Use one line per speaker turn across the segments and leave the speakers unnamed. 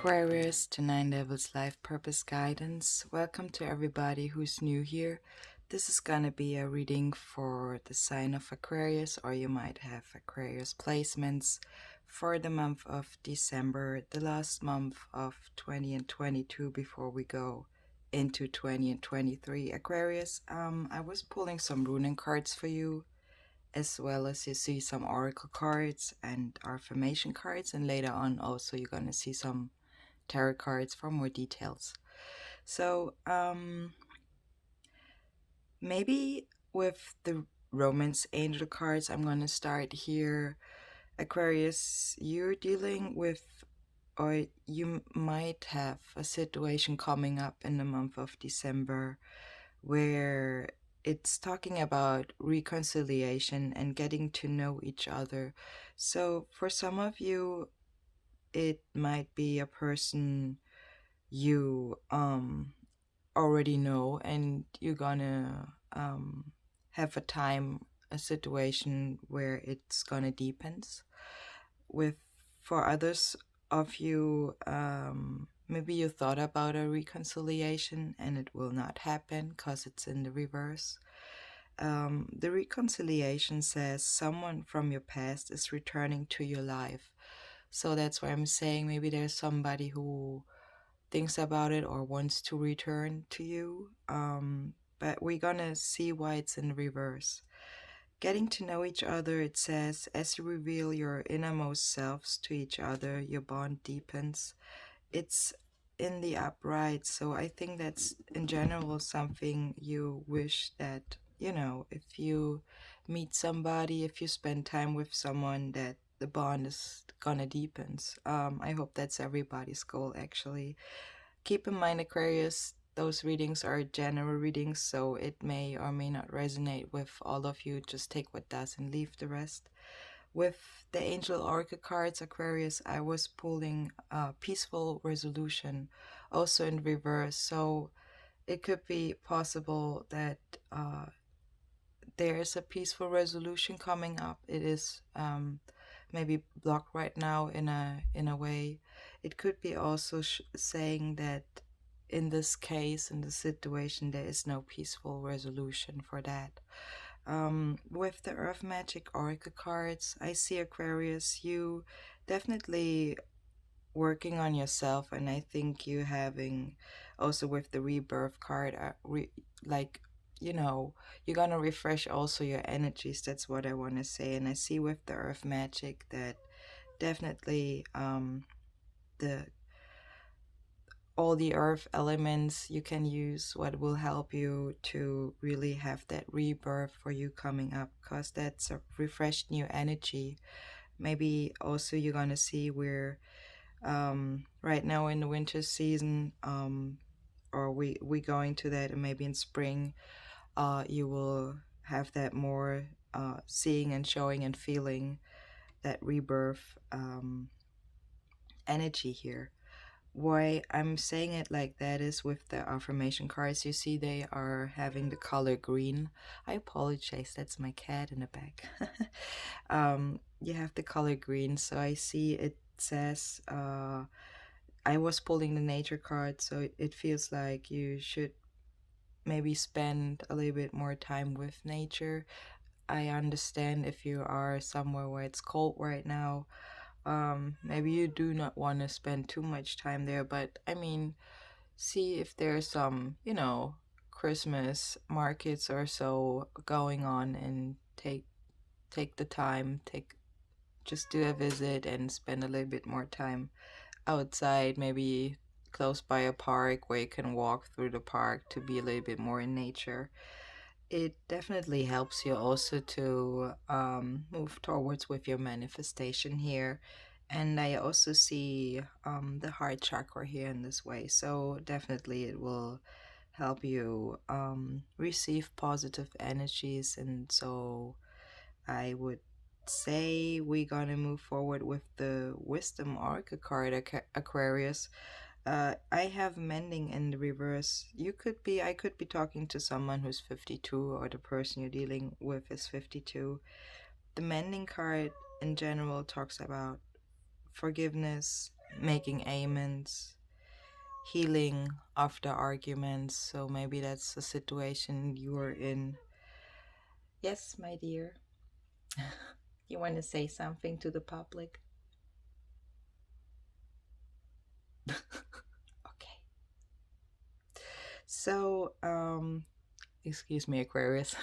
Aquarius to Nine Levels Life Purpose Guidance. Welcome to everybody who's new here. This is gonna be a reading for the sign of Aquarius, or you might have Aquarius placements for the month of December, the last month of 20 and 22 before we go into 20 and 23. Aquarius, I was pulling some runic cards for you, as well as you see some oracle cards and affirmation cards, and later on also you're going to see some tarot cards for more details. So maybe with the romance angel cards, I'm going to start here. Aquarius, you're dealing with, or you might have a situation coming up in the month of December where it's talking about reconciliation and getting to know each other. So for some of you, it might be a person you already know, and you're gonna have a situation where it's gonna deepens. For others of you, maybe you thought about a reconciliation and it will not happen because it's in the reverse. The reconciliation says someone from your past is returning to your life. So that's why I'm saying maybe there's somebody who thinks about it or wants to return to you. But we're gonna see why it's in reverse. Getting to know each other, it says, as you reveal your innermost selves to each other, your bond deepens. It's in the upright, so I think that's in general something you wish that, if you meet somebody, if you spend time with someone, that the bond is gonna deepen. I hope that's everybody's goal, actually. Keep in mind, Aquarius, those readings are general readings, so it may or may not resonate with all of you. Just take what does and leave the rest. With the angel oracle cards, Aquarius, I was pulling peaceful resolution, also in reverse. So it could be possible that there is a peaceful resolution coming up. It is maybe blocked right now in a way. It could be also saying that in this case, in this situation, there is no peaceful resolution for that. With the Earth Magic Oracle cards, I see, Aquarius, you definitely working on yourself, and I think you having also with the Rebirth card, you're gonna refresh also your energies. That's what I want to say. And I see with the Earth Magic that definitely all the earth elements you can use, what will help you to really have that rebirth for you coming up, because that's a refreshed new energy. Maybe also you're gonna see where right now in the winter season, or we going to that, and maybe in spring you will have that more seeing and showing and feeling that rebirth energy here. Why I'm saying it like that is with the affirmation cards, you see they are having the color green. I apologize, that's my cat in the back. You have the color green, so I see it says, I was pulling the nature card, so it feels like you should maybe spend a little bit more time with nature. I understand if you are somewhere where it's cold right now, maybe you do not want to spend too much time there, but I mean, see if there's some, Christmas markets or so going on, and take the time, just do a visit and spend a little bit more time outside, maybe close by a park where you can walk through the park to be a little bit more in nature. It definitely helps you also to move towards with your manifestation here. And I also see the heart chakra here in this way. So definitely it will help you receive positive energies. And so I would say we're gonna move forward with the wisdom oracle card, Aquarius. I have mending in the reverse. I could be talking to someone who's 52, or the person you're dealing with is 52. The mending card in general talks about forgiveness making amends, healing after arguments. So maybe that's a situation you are in. Yes, my dear. You want to say something to the public? Okay. So, excuse me, Aquarius.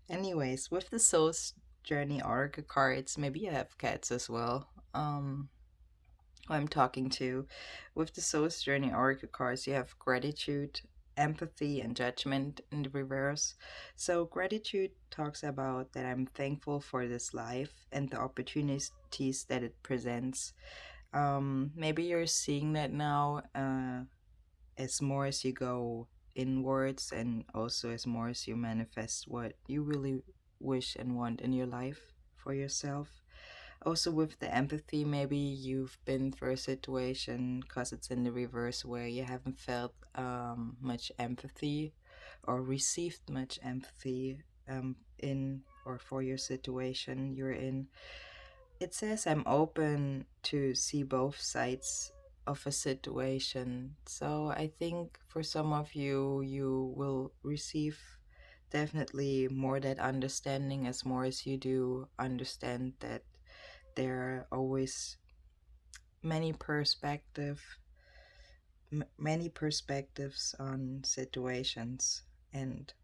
Anyways, with the Soul's Journey Oracle cards, maybe you have cats as well. Who I'm talking to. With the Soul's Journey Oracle cards, you have gratitude, empathy, and judgment in the reverse. So, gratitude talks about that I'm thankful for this life and the opportunities that it presents. Maybe you're seeing that now as more as you go inwards, and also as more as you manifest what you really wish and want in your life for yourself. Also, with the empathy, maybe you've been through a situation, because it's in the reverse, where you haven't felt much empathy or received much empathy in or for your situation you're in. It says I'm open to see both sides of a situation. So I think for some of you, you will receive definitely more that understanding, as more as you do understand that there are always many many perspectives on situations, and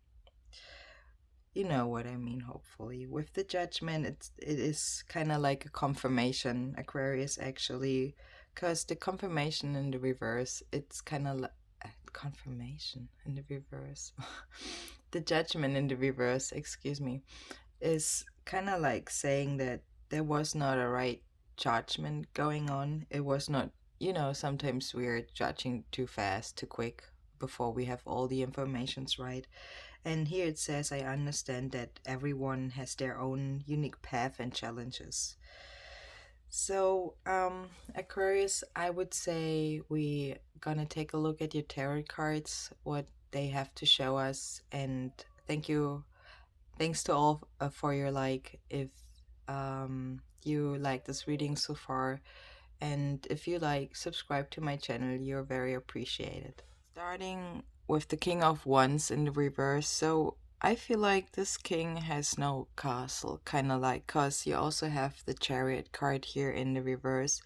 you know what I mean. Hopefully, with the Judgment, it is kind of like a confirmation, Aquarius, actually, because the confirmation in the reverse, it's kind of like confirmation in the reverse. The Judgment in the reverse, excuse me, is kind of like saying that there was not a right judgment going on. It was not, sometimes we're judging too fast, too quick, before we have all the informations right. And here it says, I understand that everyone has their own unique path and challenges. So, Aquarius, I would say we gonna take a look at your tarot cards, what they have to show us, and thanks to all for your like. If you like this reading so far, and if you like, subscribe to my channel, you're very appreciated. Starting with the King of Wands in the reverse. So I feel like this king has no castle, kind of like, because you also have the Chariot card here in the reverse.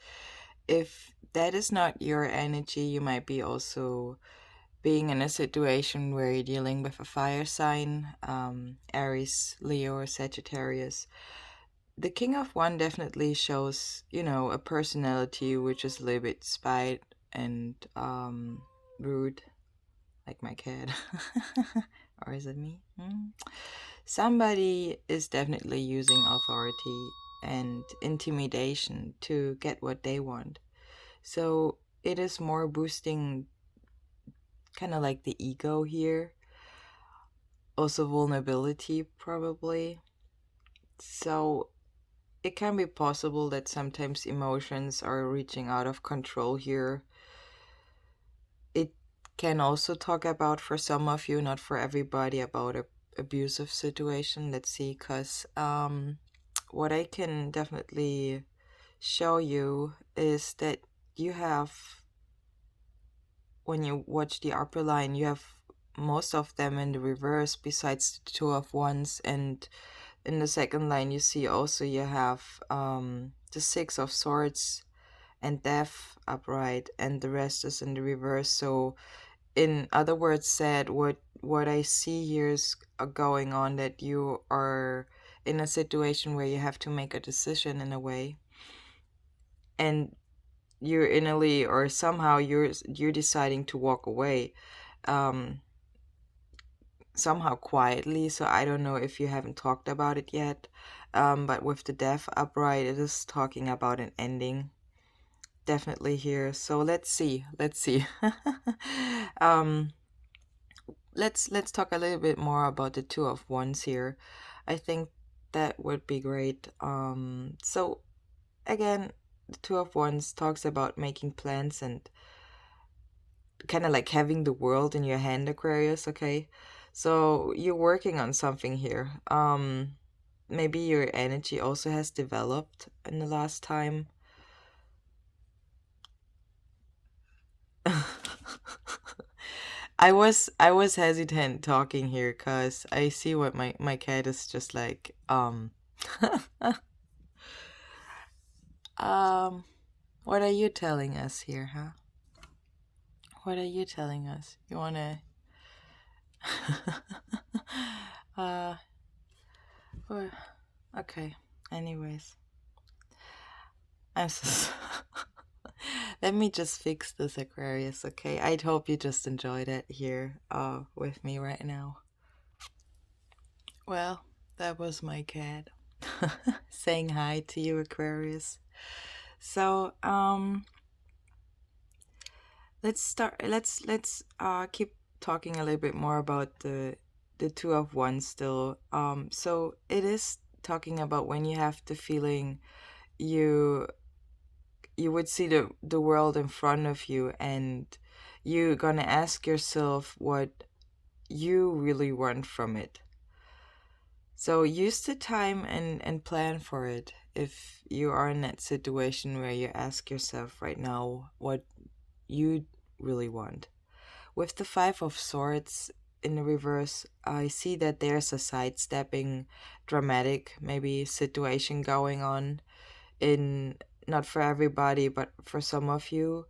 If that is not your energy, you might be also being in a situation where you're dealing with a fire sign, Aries, Leo, or Sagittarius. The King of Wands definitely shows, a personality which is a little bit spite and rude, like my cat. Or is it me? Somebody is definitely using authority and intimidation to get what they want. So it is more boosting kind of like the ego here. Also vulnerability, probably. So it can be possible that sometimes emotions are reaching out of control here. It can also talk about, for some of you, not for everybody, about a abusive situation. Let's see, because what I can definitely show you is that you have, when you watch the upper line, you have most of them in the reverse besides the Two of Wands, and in the second line you see also you have the Six of Swords and Death upright, and the rest is in the reverse. So in other words said, what I see here is going on, that you are in a situation where you have to make a decision in a way, and you're innately or somehow you're deciding to walk away, somehow quietly. So I don't know if you haven't talked about it yet, but with the Death upright, it is talking about an ending definitely here. So let's see let's talk a little bit more about the Two of Wands here. I think that would be great. So again, the Two of Wands talks about making plans and kind of like having the world in your hand, Aquarius. Okay, so you're working on something here. Maybe your energy also has developed in the last time. I was hesitant talking here because I see what my cat is just like um what are you telling us here, huh? What are you telling us? You wanna uh or- okay. Anyways. I'm so let me just fix this, Aquarius, okay? I hope you just enjoyed it here with me right now. Well, that was my cat saying hi to you, Aquarius. So, let's keep talking a little bit more about the two of wands still. So it is talking about when you have the feeling you you would see the world in front of you, and you're gonna ask yourself what you really want from it. So use the time and plan for it if you are in that situation where you ask yourself right now what you really want. With the Five of Swords in the reverse, I see that there's a sidestepping, dramatic, maybe situation going on in, not for everybody, but for some of you.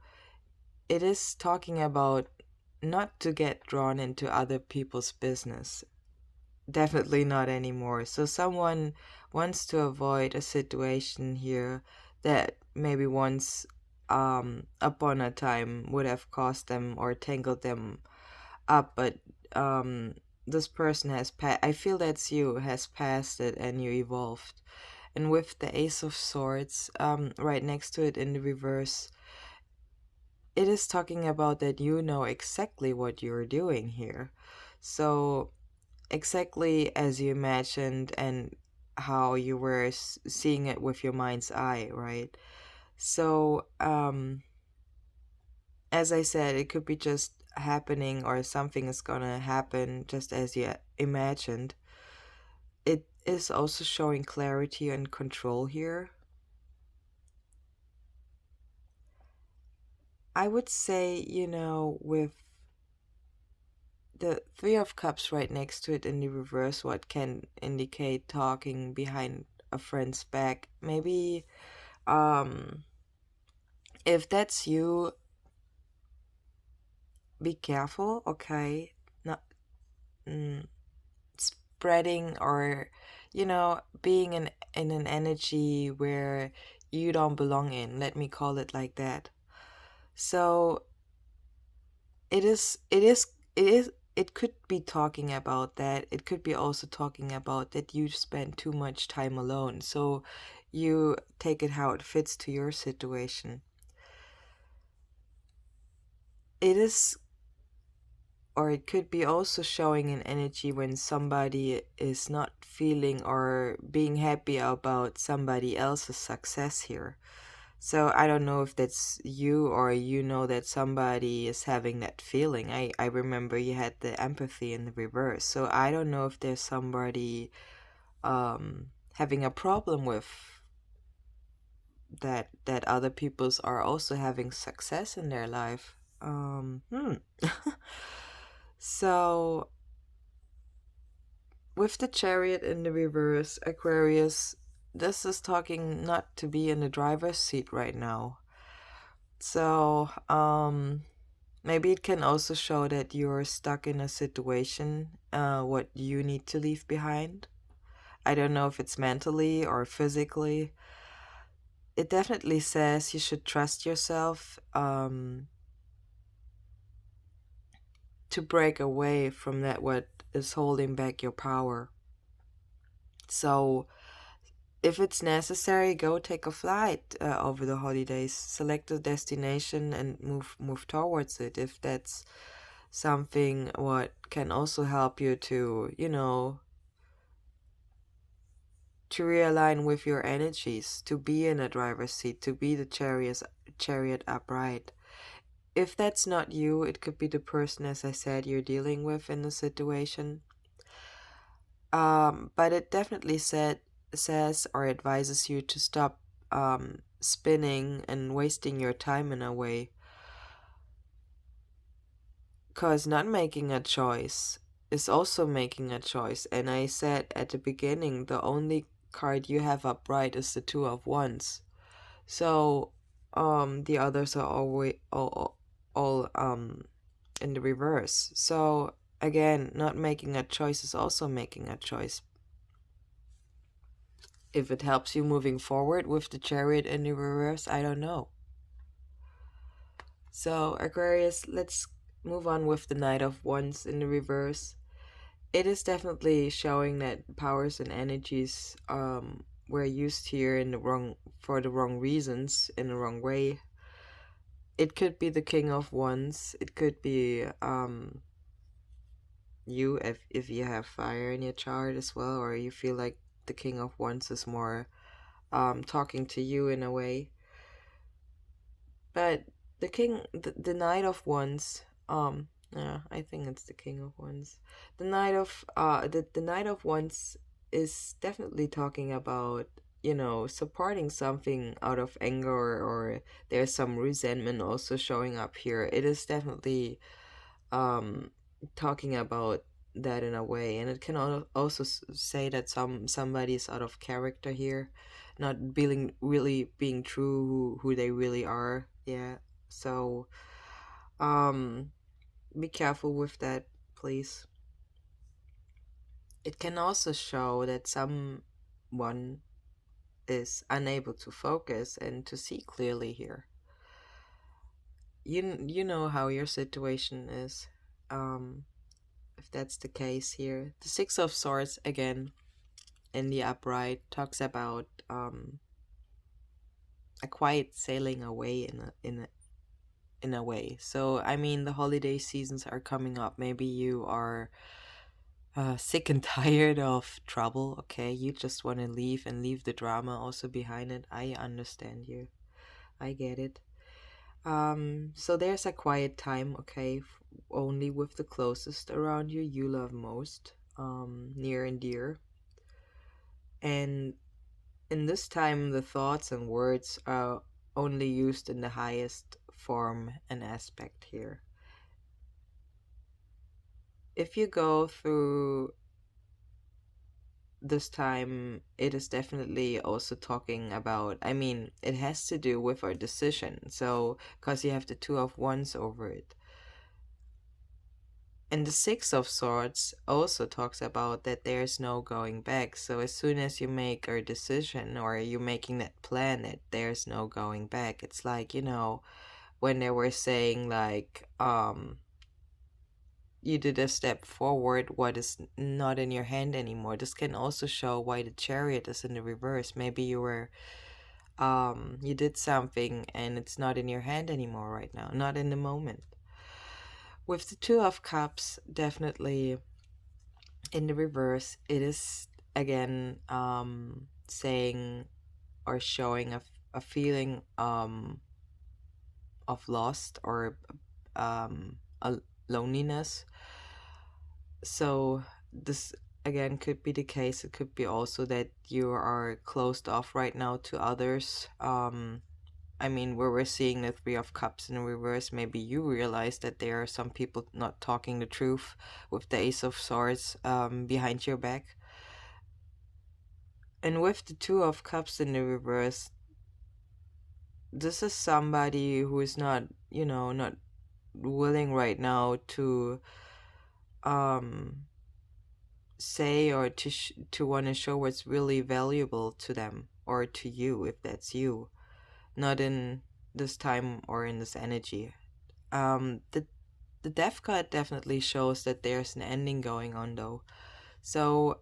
It is talking about not to get drawn into other people's business. Definitely not anymore. So someone wants to avoid a situation here that maybe once upon a time would have caused them or tangled them up, but um this person has I feel that's you, has passed it and you evolved. And with the Ace of Swords right next to it in the reverse, it is talking about that you know exactly what you're doing here. So exactly as you imagined and how you were seeing it with your mind's eye, right? So as I said, it could be just happening, or something is gonna happen just as you imagined. It is also showing clarity and control here. I would say, with the Three of Cups right next to it in the reverse, what can indicate talking behind a friend's back. Maybe um if that's you, be careful, okay? Not spreading, or being in an energy where you don't belong in, let me call it like that. So it could be talking about that. It could be also talking about that you spend too much time alone, so you take it how it fits to your situation. It is, or it could be also showing an energy when somebody is not feeling or being happy about somebody else's success here. So I don't know if that's you, or that somebody is having that feeling. I remember you had the empathy in the reverse. So I don't know if there's somebody having a problem with that other people's are also having success in their life. So with the Chariot in the reverse, Aquarius, this is talking not to be in the driver's seat right now. So, maybe it can also show that you're stuck in a situation, what you need to leave behind. I don't know if it's mentally or physically. It definitely says you should trust yourself, to break away from that what is holding back your power. So, if it's necessary, go take a flight over the holidays. Select a destination and move towards it. If that's something what can also help you to, to realign with your energies, to be in a driver's seat, to be the chariot upright. If that's not you, it could be the person, as I said, you're dealing with in the situation. But it definitely says or advises you to stop spinning and wasting your time in a way. because not making a choice is also making a choice. And I said at the beginning, the only card you have upright is the Two of Wands. So the others are always all in the reverse. So again, not making a choice is also making a choice. If it helps you moving forward with the Chariot in the reverse, I don't know. So Aquarius, let's move on with the Knight of Wands in the reverse. It is definitely showing that powers and energies were used here in for the wrong reasons, in the wrong way. It could be the King of Wands. It could be you if you have fire in your chart as well, or you feel like the King of Wands is more talking to you in a way. But the Knight of Wands, yeah, I think it's the King of Wands. The Knight of the Knight of Wands is definitely talking about, you know, supporting something out of anger, or there's some resentment also showing up here. It is definitely talking about that in a way, and it can also say that somebody is out of character here, not being really being true who they really are. Yeah, so be careful with that, please. It can also show that someone is unable to focus and to see clearly here. You know how your situation is. If that's the case here, the Six of Swords again in the upright talks about a quiet sailing away in a way. So I mean, the holiday seasons are coming up. Maybe you are sick and tired of trouble. Okay, you just want to leave and leave the drama also behind it. I understand you. I get it. So there's a quiet time, okay, only with the closest around you, you love most, near and dear. And in this time, the thoughts and words are only used in the highest form and aspect here. If you go through this time, it is definitely also talking about, I mean, it has to do with our decision. So, because you have the Two of Wands over it. And the Six of Swords also talks about that there's no going back. So as soon as you make a decision, or you're making that plan, that there's no going back. It's like, you know, when they were saying like, you did a step forward, what is not in your hand anymore. This can also show why the Chariot is in the reverse. Maybe you were, you did something and it's not in your hand anymore right now, not in the moment. With the Two of Cups, definitely in the reverse, it is again saying or showing a feeling of lost, or a loneliness. So this again could be the case. It could be also that you are closed off right now to others. I mean, where we're seeing the Three of Cups in reverse, maybe you realize that there are some people not talking the truth with the Ace of Swords behind your back. And with the Two of Cups in the reverse, this is somebody who is not, you know, not willing right now to say, or to want to show what's really valuable to them or to you, if that's you. Not in this time or in this energy. The Death card definitely shows that there's an ending going on though. So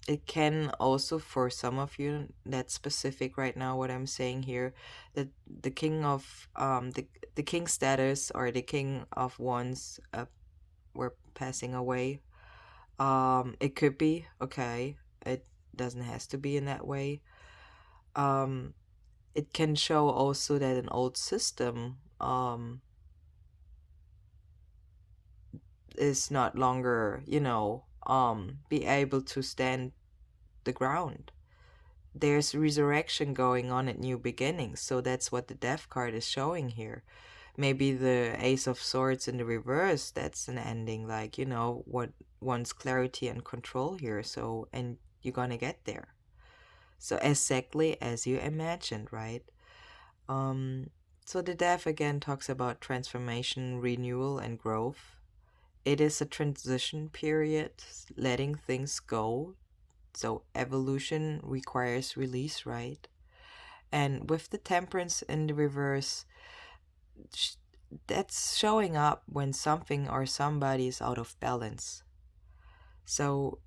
it can also, for some of you, that's specific right now what I'm saying here, that the King of the King status or the King of Wands were passing away. It could be, okay, it doesn't have to be in that way. It can show also that an old system is not longer, you know, be able to stand the ground. There's resurrection going on at new beginnings. So that's what the Death card is showing here. maybe the Ace of Swords in the reverse, that's an ending, like, you know, what wants clarity and control here. So, and you're gonna get there. So exactly as you imagined, right? So the Death again talks about transformation, renewal, and growth. It is a transition period, letting things go. So evolution requires release, right? And with the Temperance in the reverse, that's showing up when something or somebody is out of balance. So,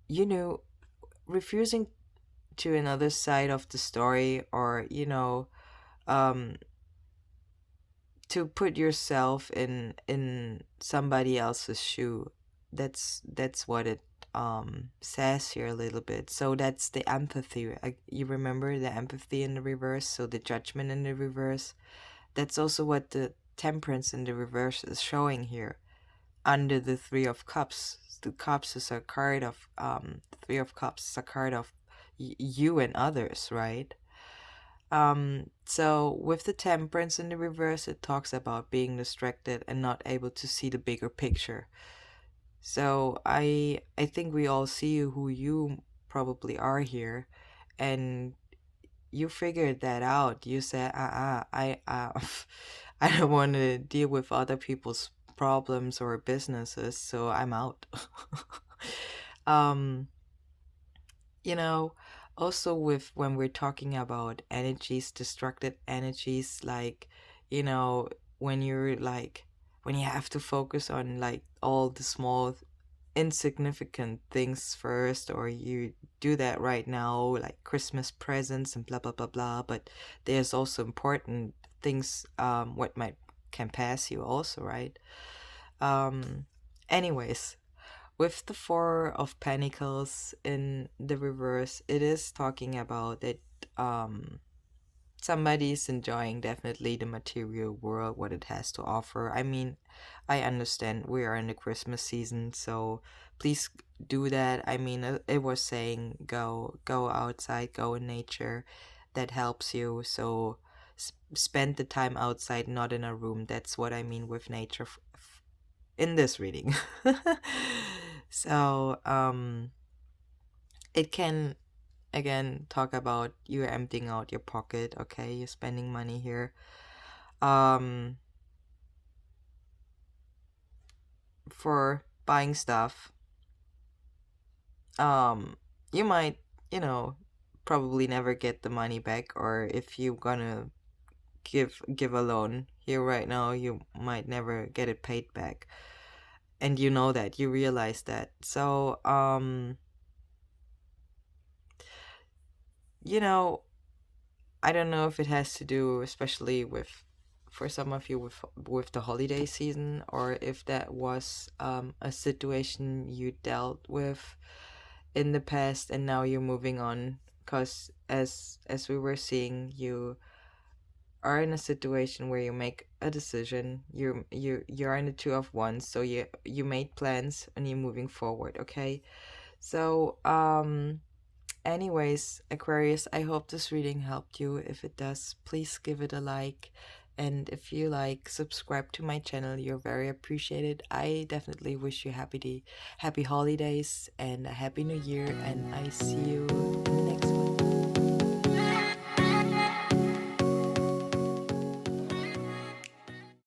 you know, refusing to another side of the story, or, you know, um, to put yourself in somebody else's shoe. That's what it says here a little bit. So that's the empathy. You remember the empathy in the reverse, so the judgment in the reverse. That's also what the Temperance in the reverse is showing here under the Three of Cups. The Cups is a card of the Three of Cups is a card of you and others, right? So with the Temperance in the reverse, it talks about being distracted and not able to see the bigger picture. So I think we all see who you probably are here, and you figured that out. You said, I don't want to deal with other people's problems or businesses, so I'm out. um, you know, also with when we're talking about energies, distracted energies, like, you know, when you're like, when you have to focus on like all the small insignificant things first, or you do that right now, like Christmas presents and blah blah blah blah, but there's also important things what might can pass you also, right? Anyways, with the Four of Pentacles in the reverse, it is talking about that somebody's enjoying definitely the material world, what it has to offer. I mean, I understand we are in the Christmas season, so please do that. I mean, it was saying go outside, go in nature. That helps you. So spend the time outside, not in a room. That's what I mean with nature in this reading. So it can again talk about you're emptying out your pocket. Okay, you're spending money here. For buying stuff. You might, you know, probably never get the money back, or if you're gonna give a loan here right now, you might never get it paid back, and you know that, you realize that. So you know, I don't know if it has to do especially with, for some of you, with the holiday season, or if that was a situation you dealt with in the past and now you're moving on, because as we were seeing, you are in a situation where you make a decision. You're in the Two of Wands, so you made plans and you're moving forward. Okay, so anyways, Aquarius, I hope this reading helped you. If it does, please give it a like, and if you like, subscribe to my channel. You're very appreciated. I definitely wish you happy holidays and a happy new year, and I see you